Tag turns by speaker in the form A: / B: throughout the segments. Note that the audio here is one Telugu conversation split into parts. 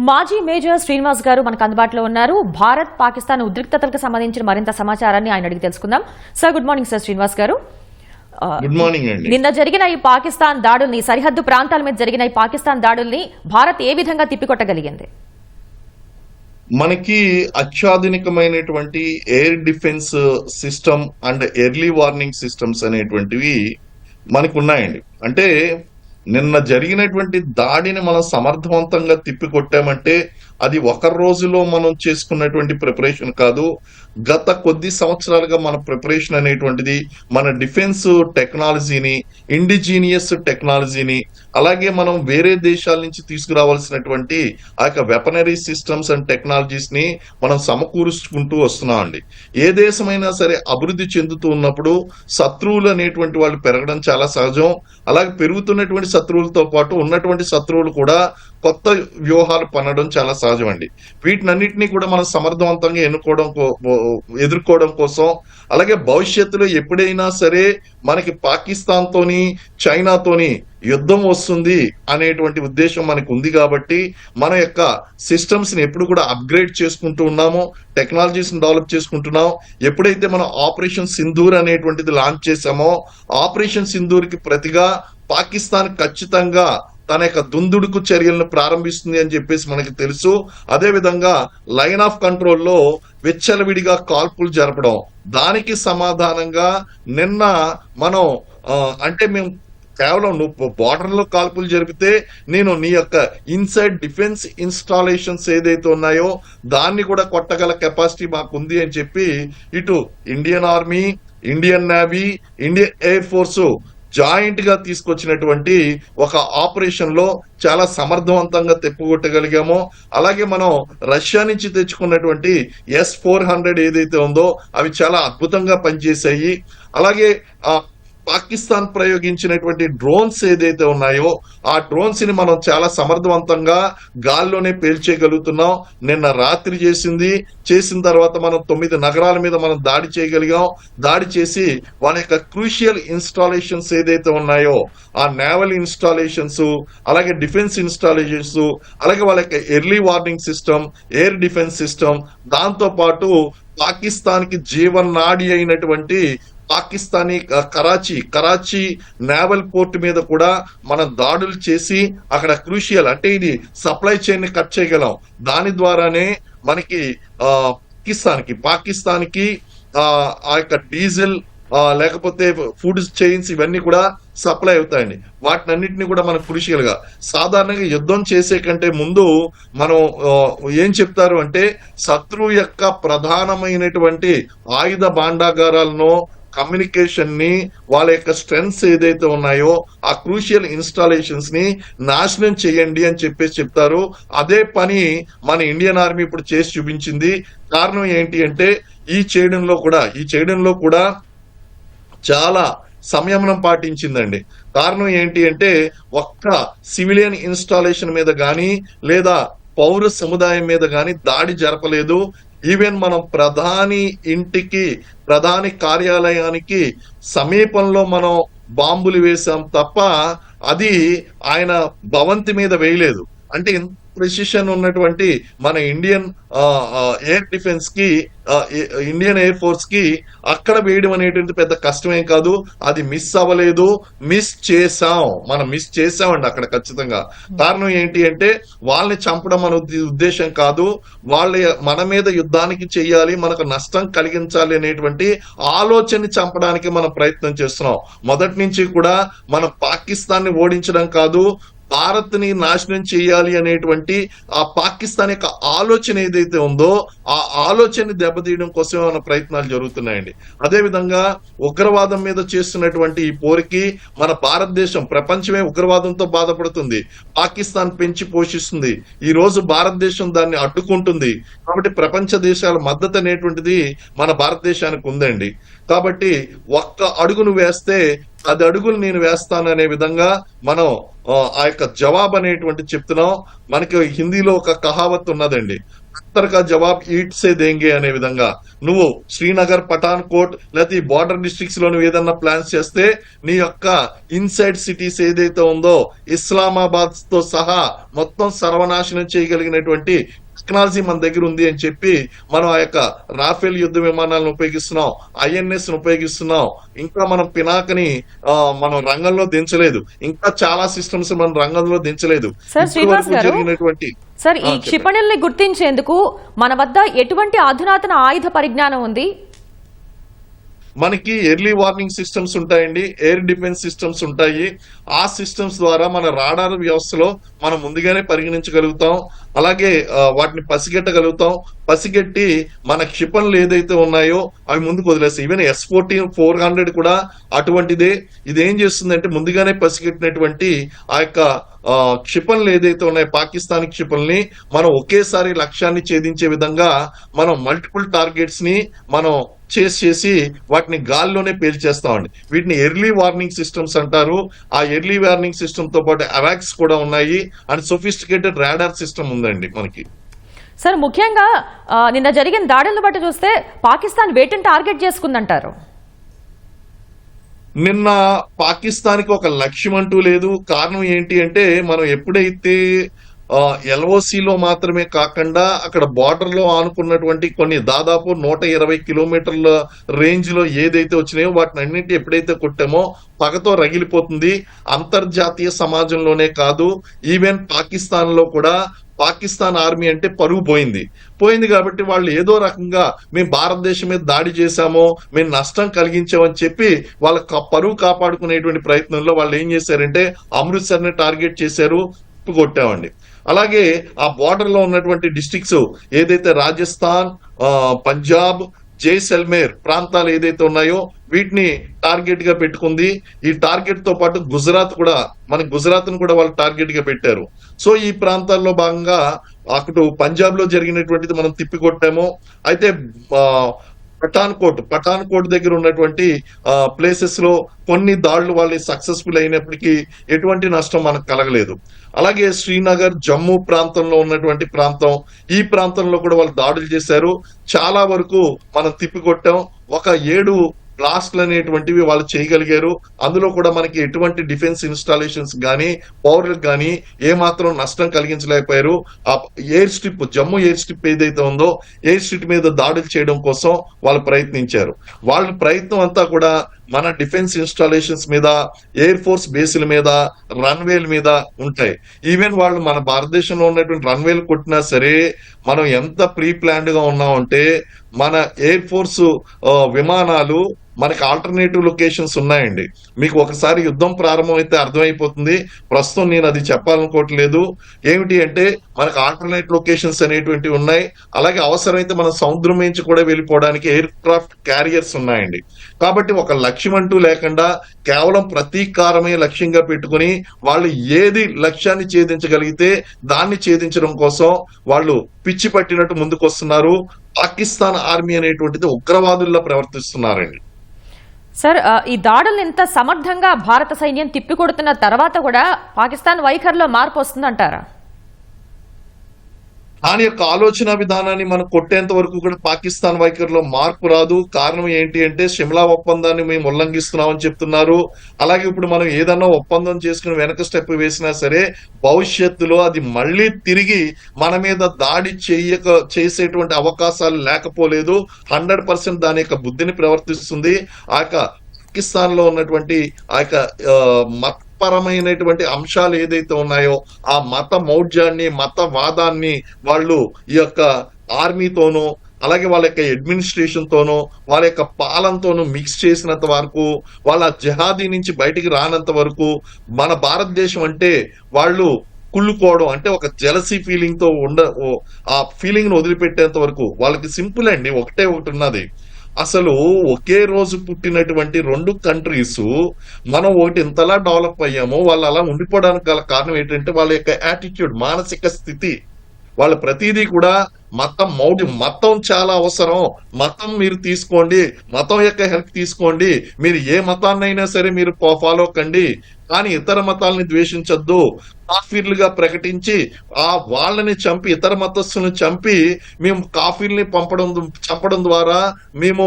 A: మాజీ మేజర్ శ్రీనివాస్ గారు మనకు అందుబాటులో ఉన్నారు. భారత్ పాకిస్తాన్ ఉద్రిక్తతలకు సంబంధించిన మరింత సమాచారాన్ని ఆయన అడిగి తెలుసుకుందాం. Sir, good morning sir. Srinivas గారు,
B: గుడ్ మార్నింగ్ అండి.
A: నిన్న జరిగిన ఈ పాకిస్తాన్ దాడుల్ని, సరిహద్దు ప్రాంతాల మీద జరిగిన ఈ పాకిస్తాన్ దాడుల్ని భారత్ ఏ విధంగా తిప్పికొట్టగలిగింది?
B: మనకి అత్యాధునికమైనటువంటి air defence system and early warning systems అనేటువంటివి మనకు ఉన్నాయండి. అంటే నిన్న జరిగినటువంటి దాడిని మనం సమర్థవంతంగా తిప్పికొట్టామంటే అది ఒక రోజులో మనం చేసుకున్నటువంటి ప్రిపరేషన్ కాదు. గత కొద్ది సంవత్సరాలుగా మన ప్రిపరేషన్ అనేటువంటిది మన డిఫెన్స్ టెక్నాలజీని, ఇండిజీనియస్ టెక్నాలజీని, అలాగే మనం వేరే దేశాల నుంచి తీసుకురావాల్సినటువంటి ఆ యొక్క వెపనరీ సిస్టమ్స్ అండ్ టెక్నాలజీస్ ని మనం సమకూరుచుకుంటూ వస్తున్నాం అండి. ఏ దేశమైనా సరే అభివృద్ధి చెందుతూ ఉన్నప్పుడు శత్రువులు అనేటువంటి వాళ్ళు పెరగడం చాలా సహజం. అలాగే పెరుగుతున్నటువంటి శత్రువులతో పాటు ఉన్నటువంటి శత్రువులు కూడా కొత్త వ్యూహాలు పన్నడం చాలా సహజం అండి. వీటినన్నిటినీ కూడా మనం సమర్థవంతంగా ఎదుర్కోవడం కోసం, అలాగే భవిష్యత్తులో ఎప్పుడైనా సరే మనకి పాకిస్తాన్ తోని, చైనాతోని యుద్ధం వస్తుంది అనేటువంటి ఉద్దేశం మనకు ఉంది కాబట్టి మన యొక్క సిస్టమ్స్ ని ఎప్పుడు కూడా అప్గ్రేడ్ చేసుకుంటూ ఉన్నాము, టెక్నాలజీస్ ని డెవలప్ చేసుకుంటున్నాం. ఎప్పుడైతే మనం ఆపరేషన్ సింధూర్ అనేటువంటిది లాంచ్ చేశామో, ఆపరేషన్ సింధూర్ కి ప్రతిగా పాకిస్తాన్ ఖచ్చితంగా తన యొక్క దుందుడుకు చర్యలను ప్రారంభిస్తుంది అని చెప్పేసి మనకి తెలుసు. అదే విధంగా లైన్ ఆఫ్ కంట్రోల్లో విచ్చలవిడిగా కాల్పులు జరపడం, దానికి సమాధానంగా నిన్న మనం అంటే మేము కేవలం నువ్వు బార్డర్ లో కాల్పులు జరిపితే నేను నీ యొక్క ఇన్సైడ్ డిఫెన్స్ ఇన్స్టాలేషన్స్ ఏదైతే ఉన్నాయో దాన్ని కూడా కొట్టగల కెపాసిటీ మాకు ఉంది అని చెప్పి ఇటు Indian army, Indian navy, Indian air force joint గా తీసుకొచ్చినటువంటి ఒక ఆపరేషన్ లో చాలా సమర్థవంతంగా తెప్పుకొట్టగలిగామో, అలాగే మనం రష్యా నుంచి తెచ్చుకున్నటువంటి S-400 ఏదైతే ఉందో అవి చాలా అద్భుతంగా పనిచేశాయి. అలాగే పాకిస్తాన్ ప్రయోగించినటువంటి డ్రోన్స్ ఏదైతే ఉన్నాయో ఆ డ్రోన్స్ ని మనం చాలా సమర్థవంతంగా గాల్లోనే పేల్చేయగలుగుతున్నాం. నిన్న రాత్రి చేసిన తర్వాత మనం 9 నగరాల మీద మనం దాడి చేయగలిగాం. దాడి చేసి వాళ్ళ యొక్క క్రూషియల్ ఇన్స్టాలేషన్స్ ఏదైతే ఉన్నాయో ఆ నేవల్ ఇన్స్టాలేషన్స్, అలాగే డిఫెన్స్ ఇన్స్టాలేషన్స్, అలాగే వాళ్ళ యొక్క early warning system, air defence system, దాంతో పాటు పాకిస్తాన్ కి జీవనాడి అయినటువంటి పాకిస్తానీ కరాచీ నేవల్ పోర్ట్ మీద కూడా మనం దాడులు చేసి అక్కడ క్రూషియల్ అంటే ఇది సప్లై చైన్ ని కట్ చేయగలం. దాని ద్వారానే మనకి పాకిస్తాన్కి ఆ యొక్క డీజిల్ లేకపోతే ఫుడ్ చైన్స్ ఇవన్నీ కూడా సప్లై అవుతాయండి. వాటినన్నిటిని కూడా మనం క్రూషియల్ గా సాధారణంగా యుద్ధం చేసే కంటే ముందు మనం ఏం చెప్తారు అంటే శత్రువు యొక్క ప్రధానమైనటువంటి ఆయుధ భాండాగారాలను, కమ్యూనికేషన్ ని, వాళ్ళ యొక్క స్ట్రెంగ్స్ ఏదైతే ఉన్నాయో ఆ క్రూషియల్ ఇన్స్టాలేషన్స్ ని నాశనం చేయండి అని చెప్పేసి చెప్తారు. అదే పని మన ఇండియన్ ఆర్మీ ఇప్పుడు చేసి చూపించింది. కారణం ఏంటి అంటే ఈ చేయడంలో కూడా చాలా సంయమనం పాటించిందండి. కారణం ఏంటి అంటే ఒక్క సివిలియన్ ఇన్స్టాలేషన్ మీద గాని లేదా పౌర సముదాయం మీద గాని దాడి జరపలేదు. ఈవెన్ మనం ప్రధాని కార్యాలయానికి సమీపంలో మనం బాంబులు వేశాం తప్ప అది ఆయన భవంతి మీద వేయలేదు. అంటే ప్రెసిషన్ ఉన్నటువంటి మన ఇండియన్ ఎయిర్ డిఫెన్స్ కి, ఇండియన్ ఎయిర్ ఫోర్స్ కి అక్కడ వేయడం అనేటువంటి పెద్ద కష్టమేం కాదు. అది మిస్ అవ్వలేదు. మనం మిస్ చేసామండి అక్కడ ఖచ్చితంగా. కారణం ఏంటి అంటే వాళ్ళని చంపడం మన ఉద్దేశం కాదు, మన మీద యుద్ధానికి చెయ్యాలి, మనకు నష్టం కలిగించాలి అనేటువంటి ఆలోచనని చంపడానికి మనం ప్రయత్నం చేస్తున్నాం. మొదటి నుంచి కూడా మనం పాకిస్తాన్ ని ఓడించడం కాదు, భారత్ ని నాశనం చేయాలి అనేటువంటి ఆ పాకిస్తాన్ యొక్క ఆలోచన ఏదైతే ఉందో ఆ ఆలోచనని దెబ్బతీయడం కోసం మన ప్రయత్నాలు జరుగుతున్నాయండి. అదే విధంగా ఉగ్రవాదం మీద చేస్తున్నటువంటి ఈ పోరుకి మన భారతదేశం, ప్రపంచమే ఉగ్రవాదంతో బాధపడుతుంది, పాకిస్తాన్ పెంచి పోషిస్తుంది. ఈ రోజు భారతదేశం దాన్ని అడ్డుకుంటుంది. కాబట్టి ప్రపంచ దేశాల మద్దతు అనేటువంటిది మన భారతదేశానికి ఉందండి. కాబట్టి ఒక్క అడుగును వేస్తే 10 అడుగులు నేను వేస్తాను అనే విధంగా మనం ఆ యొక్క జవాబు అనేటువంటి చెప్తున్నాం. మనకి హిందీలో ఒక కహావత్ ఉన్నదండి, ఖత్తర్ కా జవాబ్ ఈట్ సే దేంగే అనే విధంగా నువ్వు శ్రీనగర్, పఠాన్ కోట్ లేకపోతే ఈ బార్డర్ డిస్ట్రిక్ట్స్ లో నువ్వు ఏదన్నా ప్లాన్స్ చేస్తే నీ యొక్క ఇన్సైడ్ సిటీస్ ఏదైతే ఉందో ఇస్లామాబాద్ తో సహా మొత్తం సర్వనాశనం చేయగలిగినటువంటి టెక్నాలజీ మన దగ్గర ఉంది అని చెప్పి మనం ఆ యొక్క రాఫెల్ యుద్ధ విమానాలను ఉపయోగిస్తున్నాం, ఐఎన్ఎస్ ఉపయోగిస్తున్నాం. ఇంకా మనం పినాకని మనం రంగంలో దించలేదు, ఇంకా చాలా సిస్టమ్స్ మనం రంగంలో దించలేదు.
A: సార్ శ్రీనివాస్ గారు,
B: జరిగినటువంటి
A: సార్ ఈ క్షిపణుల్ని గుర్తించేందుకు మన వద్ద ఎటువంటి అధునాతన ఆయుధ పరిజ్ఞానం ఉంది?
B: మనకి ఎర్లీ వార్నింగ్ సిస్టమ్స్ ఉంటాయండి, ఎయిర్ డిఫెన్స్ సిస్టమ్స్ ఉంటాయి. ఆ సిస్టమ్స్ ద్వారా మన రాడార్ వ్యవస్థలో మనం ముందుగానే పరిగణించగలుగుతాం, అలాగే వాటిని పసిగట్టగలుగుతాం. పసిగట్టి మన క్షిపణులు ఏదైతే ఉన్నాయో అవి ముందుకు వదిలేస్తాయి. ఈవెన్ S-14-400 కూడా అటువంటిదే. ఇది ఏం చేస్తుందంటే ముందుగానే పసిగట్టినటువంటి ఆ యొక్క క్షిపణులు ఏదైతే ఉన్నాయో పాకిస్తాన్ క్షిపణుల్ని మనం ఒకేసారి లక్ష్యాన్ని ఛేదించే విధంగా మనం మల్టిపుల్ టార్గెట్స్ ని మనం చేసి వాటిని గాల్లోనే పేల్చేస్తామండి. వీటిని ఎర్లీ వార్నింగ్ సిస్టమ్స్ అంటారు. ఆ ఎర్లీ వార్నింగ్ సిస్టమ్ తో పాటు అవాక్స్ కూడా ఉన్నాయి అండ్ సొఫిస్టికేటెడ్ రాడార్ సిస్టమ్ ఉందండి మనకి.
A: సార్ ముఖ్యంగా నిన్న జరిగిన దాడులను బట్టి చూస్తే పాకిస్తాన్ వేటిని టార్గెట్ చేసుకుందంటారు?
B: నిన్న పాకిస్తాన్ కి ఒక లక్ష్యం అంటూ లేదు. కారణం ఏంటి అంటే మనం ఎప్పుడైతే ఎల్ఓసిలో మాత్రమే కాకుండా అక్కడ బార్డర్ లో ఆనుకున్నటువంటి కొన్ని దాదాపు 120 కిలోమీటర్ల రేంజ్ లో ఏదైతే వచ్చినాయో వాటిని అన్నింటి ఎప్పుడైతే కొట్టామో పగతో రగిలిపోతుంది. అంతర్జాతీయ సమాజంలోనే కాదు, ఈవెన్ పాకిస్తాన్ లో కూడా పాకిస్తాన్ ఆర్మీ అంటే పరుగు పోయింది కాబట్టి వాళ్ళు ఏదో రకంగా మేము భారతదేశం మీద దాడి చేశామో, మేము నష్టం కలిగించామని చెప్పి వాళ్ళ పరువు కాపాడుకునేటువంటి ప్రయత్నంలో వాళ్ళు ఏం చేశారంటే అమృత్సర్ ని టార్గెట్ చేశారు, కొట్టామండి. అలాగే ఆ బార్డర్ లో ఉన్నటువంటి డిస్ట్రిక్ట్స్ ఏదైతే రాజస్థాన్, పంజాబ్, జైసల్మేర్ ప్రాంతాలు ఏదైతే ఉన్నాయో వీటిని టార్గెట్ గా పెట్టుకుంది. ఈ టార్గెట్ తో పాటు గుజరాత్ ను కూడా వాళ్ళు టార్గెట్ గా పెట్టారు. సో ఈ ప్రాంతాల్లో భాగంగా అటు పంజాబ్ లో జరిగినటువంటిది మనం తిప్పికొట్టాము. అయితే పఠాన్ కోట్ దగ్గర ఉన్నటువంటి ప్లేసెస్ లో కొన్ని దాడులు వాళ్ళు సక్సెస్ఫుల్ అయినప్పటికీ ఎటువంటి నష్టం మనకు కలగలేదు. అలాగే శ్రీనగర్, జమ్మూ ప్రాంతంలో ఉన్నటువంటి ఈ ప్రాంతంలో కూడా వాళ్ళు దాడులు చేశారు. చాలా వరకు మనం తిప్పికొట్టాం. ఒక 7 బ్లాస్ట్లు అనేటువంటివి వాళ్ళు చేయగలిగారు. అందులో కూడా మనకి ఎటువంటి డిఫెన్స్ ఇన్స్టాలేషన్స్ గానీ పౌరులకు గానీ ఏమాత్రం నష్టం కలిగించలేకపోయారు. ఆ air strip, Jammu air strip ఏదైతే ఉందో ఎయిర్ స్ట్రిప్ మీద దాడులు చేయడం కోసం వాళ్ళు ప్రయత్నించారు. వాళ్ళ ప్రయత్నం అంతా కూడా మన డిఫెన్స్ ఇన్స్టాలేషన్స్ మీద, ఎయిర్ ఫోర్స్ బేసుల మీద, రన్వేల మీద ఉంటాయి. ఈవెన్ వాళ్ళు మన భారతదేశంలో ఉన్నటువంటి రన్వేలు కొట్టినా సరే మనం ఎంత ప్రీ ప్లాన్డ్ గా ఉన్నామంటే మన ఎయిర్ ఫోర్స్ విమానాలు మనకి ఆల్టర్నేటివ్ లొకేషన్స్ ఉన్నాయండి. మీకు ఒకసారి యుద్ధం ప్రారంభమైతే అర్థమైపోతుంది. ప్రస్తుతం నేను అది చెప్పాలనుకోవట్లేదు. ఏమిటి అంటే మనకు ఆల్టర్నేట్ లొకేషన్స్ అనేటువంటివి ఉన్నాయి. అలాగే అవసరమైతే మన సముద్రం నుంచి కూడా వెళ్ళిపోవడానికి ఎయిర్ క్రాఫ్ట్ క్యారియర్స్ ఉన్నాయండి. కాబట్టి ఒక లక్ష్యం అంటూ లేకుండా కేవలం ప్రతీకారమే లక్ష్యంగా పెట్టుకుని వాళ్ళు ఏది లక్ష్యాన్ని ఛేదించగలిగితే దాన్ని ఛేదించడం కోసం వాళ్ళు పిచ్చి పట్టినట్టు ముందుకు వస్తున్నారు. పాకిస్తాన్ ఆర్మీ అనేటువంటిది ఉగ్రవాదుల్లా ప్రవర్తిస్తున్నారండి.
A: సార్ ఈ దాడులను ఇంత సమర్థంగా భారత సైన్యం తిప్పికొడుతున్న తర్వాత కూడా పాకిస్తాన్ వైఖరిలో మార్పు వస్తుందంటారా?
B: దాని యొక్క ఆలోచన విధానాన్ని మనం కొట్టేంత వరకు కూడా పాకిస్తాన్ వైఖరిలో మార్పు రాదు. కారణం ఏంటి అంటే షిమ్లా ఒప్పందాన్ని మేము ఉల్లంఘిస్తున్నామని చెప్తున్నారు. అలాగే ఇప్పుడు మనం ఏదన్నా ఒప్పందం చేసుకుని వెనక స్టెప్ వేసినా సరే భవిష్యత్తులో అది మళ్ళీ తిరిగి మన మీద దాడి చేసేటువంటి అవకాశాలు లేకపోలేదు. 100% దాని యొక్క బుద్ధిని ప్రవర్తిస్తుంది. ఆ యొక్క పాకిస్తాన్ లో ఉన్నటువంటి ఆ యొక్క మతపరమైనటువంటి అంశాలు ఏదైతే ఉన్నాయో ఆ మత మౌఢ్యాన్ని, మతవాదాన్ని వాళ్ళు ఈ యొక్క ఆర్మీతోనూ అలాగే వాళ్ళ యొక్క అడ్మినిస్ట్రేషన్ తోనూ వాళ్ళ యొక్క పాలనతోనూ మిక్స్ చేసినంత వరకు, వాళ్ళ జహాదీ నుంచి బయటికి రానంత వరకు మన భారతదేశం అంటే వాళ్ళు కుళ్ళుకోవడం అంటే ఒక జెలసీ ఫీలింగ్ తో ఆ ఫీలింగ్ ను వదిలిపెట్టేంత వరకు వాళ్ళకి సింపుల్ అండి. ఒకటి ఉన్నది, అసలు ఒకే రోజు పుట్టినటువంటి 2 కంట్రీస్ మనం ఒకటి ఇంతలా డెవలప్ అయ్యామో వాళ్ళు అలా ఉండిపోవడానికి గల కారణం ఏంటంటే వాళ్ళ యొక్క యాటిట్యూడ్, మానసిక స్థితి. వాళ్ళ ప్రతిదీ కూడా మతం చాలా అవసరం, మతం మీరు తీసుకోండి, మతం యొక్క హెల్ప్ తీసుకోండి, మీరు ఏ మతాన్నైనా సరే మీరు ఫాలో కండి, కానీ ఇతర మతాలని ద్వేషించొద్దు, కాఫీర్లుగా ప్రకటించి వాళ్ళని చంపి, ఇతర మతస్థులను చంపి మేము కాఫీల్ని చంపడం ద్వారా మేము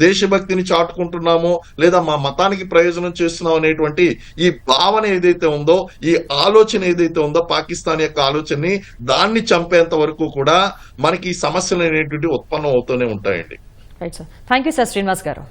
B: దేశభక్తిని చాటుకుంటున్నాము లేదా మా మతానికి ప్రయోజనం చేస్తున్నాం అనేటువంటి ఈ భావన ఏదైతే ఉందో, ఈ ఆలోచన ఏదైతే ఉందో, పాకిస్తాన్ యొక్క ఆలోచనని దాన్ని చంపేంత వరకు కూడా మనకి ఈ సమస్యలు అనేటువంటి ఉత్పన్నం అవుతూనే ఉంటాయండి.
A: Right sir, thank you sir Srinivas గారు.